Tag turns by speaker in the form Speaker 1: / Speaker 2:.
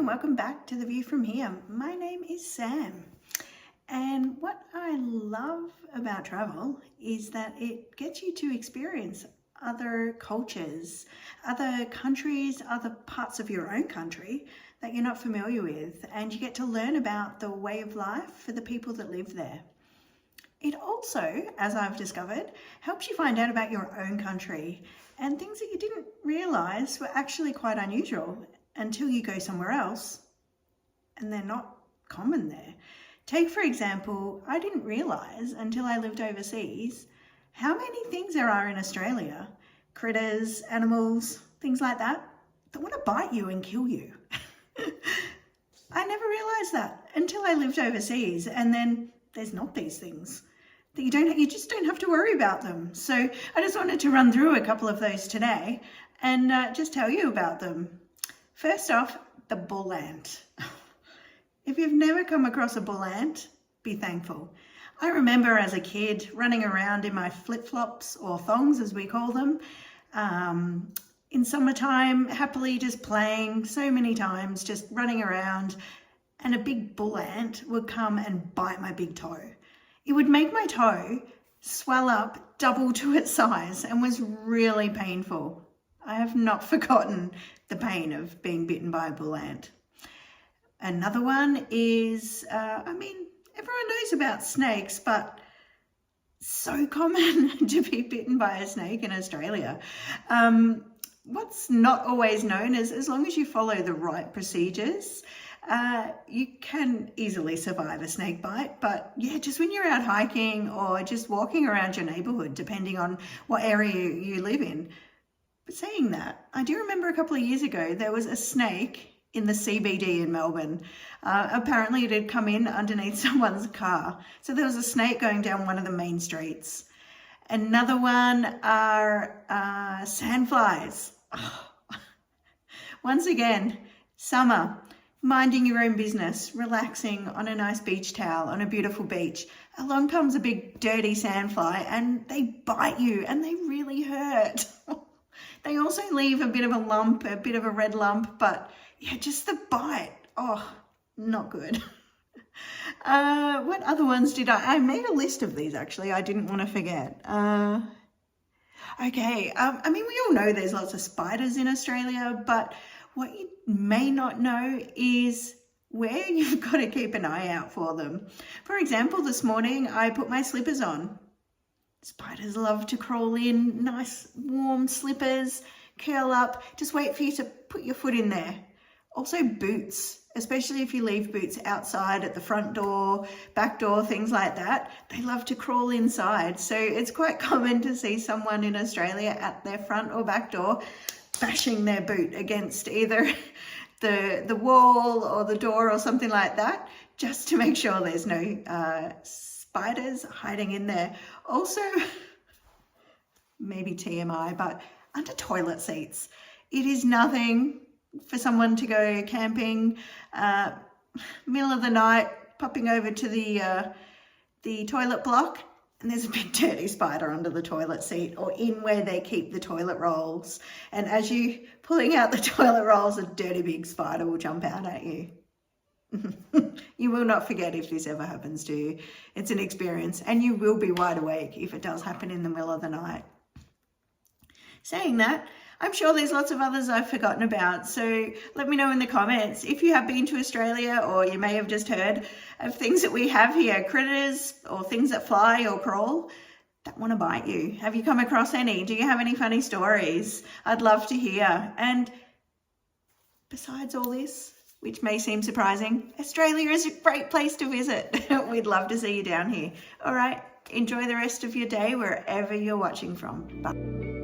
Speaker 1: welcome back to The View From Here. My name is Sam, and what I love about travel is that it gets you to experience other cultures, other countries, other parts of your own country that you're not familiar with, and you get to learn about the way of life for the people that live there. It also, as I've discovered, helps you find out about your own country and things that you didn't realise were actually quite unusual until you go somewhere else and they're not common there. Take, for example, I didn't realise until I lived overseas how many things there are in Australia. Critters, animals, things like that want to bite you and kill you. I never realised that until I lived overseas, and then there's not these things. That you just don't have to worry about them. So I just wanted to run through a couple of those today and just tell you about them. First off, the bull ant. If you've never come across a bull ant, be thankful. I remember as a kid running around in my flip-flops, or thongs as we call them, in summertime, happily just playing so many times, just running around, and a big bull ant would come and bite my big toe. It would make my toe swell up double to its size and was really painful. I have not forgotten the pain of being bitten by a bull ant. Another one is, everyone knows about snakes, but so common to be bitten by a snake in Australia. What's not always known is, as long as you follow the right procedures, you can easily survive a snake bite. But yeah, just when you're out hiking or just walking around your neighbourhood, depending on what area you live in. But saying that, I do remember a couple of years ago, there was a snake in the CBD in Melbourne. Apparently it had come in underneath someone's car. So there was a snake going down one of the main streets. Another one are sandflies. Oh. Once again, summer, minding your own business, relaxing on a nice beach towel on a beautiful beach. Along comes a big dirty sandfly and they bite you and they really hurt. They also leave a bit of a lump, a bit of a red lump, but yeah, just the bite. Oh, not good. What other ones did I made a list of these actually. I didn't want to forget. We all know there's lots of spiders in Australia, but what you may not know is where you've got to keep an eye out for them. For example, this morning I put my slippers on. Spiders love to crawl in, nice warm slippers, curl up, just wait for you to put your foot in there. Also boots, especially if you leave boots outside at the front door, back door, things like that. They love to crawl inside. So it's quite common to see someone in Australia at their front or back door bashing their boot against either the wall or the door or something like that, just to make sure there's no spiders hiding in there. Also, maybe TMI, but under toilet seats. It is nothing for someone to go camping, middle of the night, popping over to the toilet block, and there's a big dirty spider under the toilet seat or in where they keep the toilet rolls. And as you pulling out the toilet rolls, a dirty big spider will jump out at you. You will not forget if this ever happens to you. It's an experience, and you will be wide awake if it does happen in the middle of the night. Saying that, I'm sure there's lots of others I've forgotten about, so let me know in the comments if you have been to Australia, or you may have just heard of things that we have here, critters or things that fly or crawl that want to bite you. Have you come across any? Do you have any funny stories? I'd love to hear. And besides all this, which may seem surprising, Australia is a great place to visit. We'd love to see you down here. All right, enjoy the rest of your day wherever you're watching from. Bye.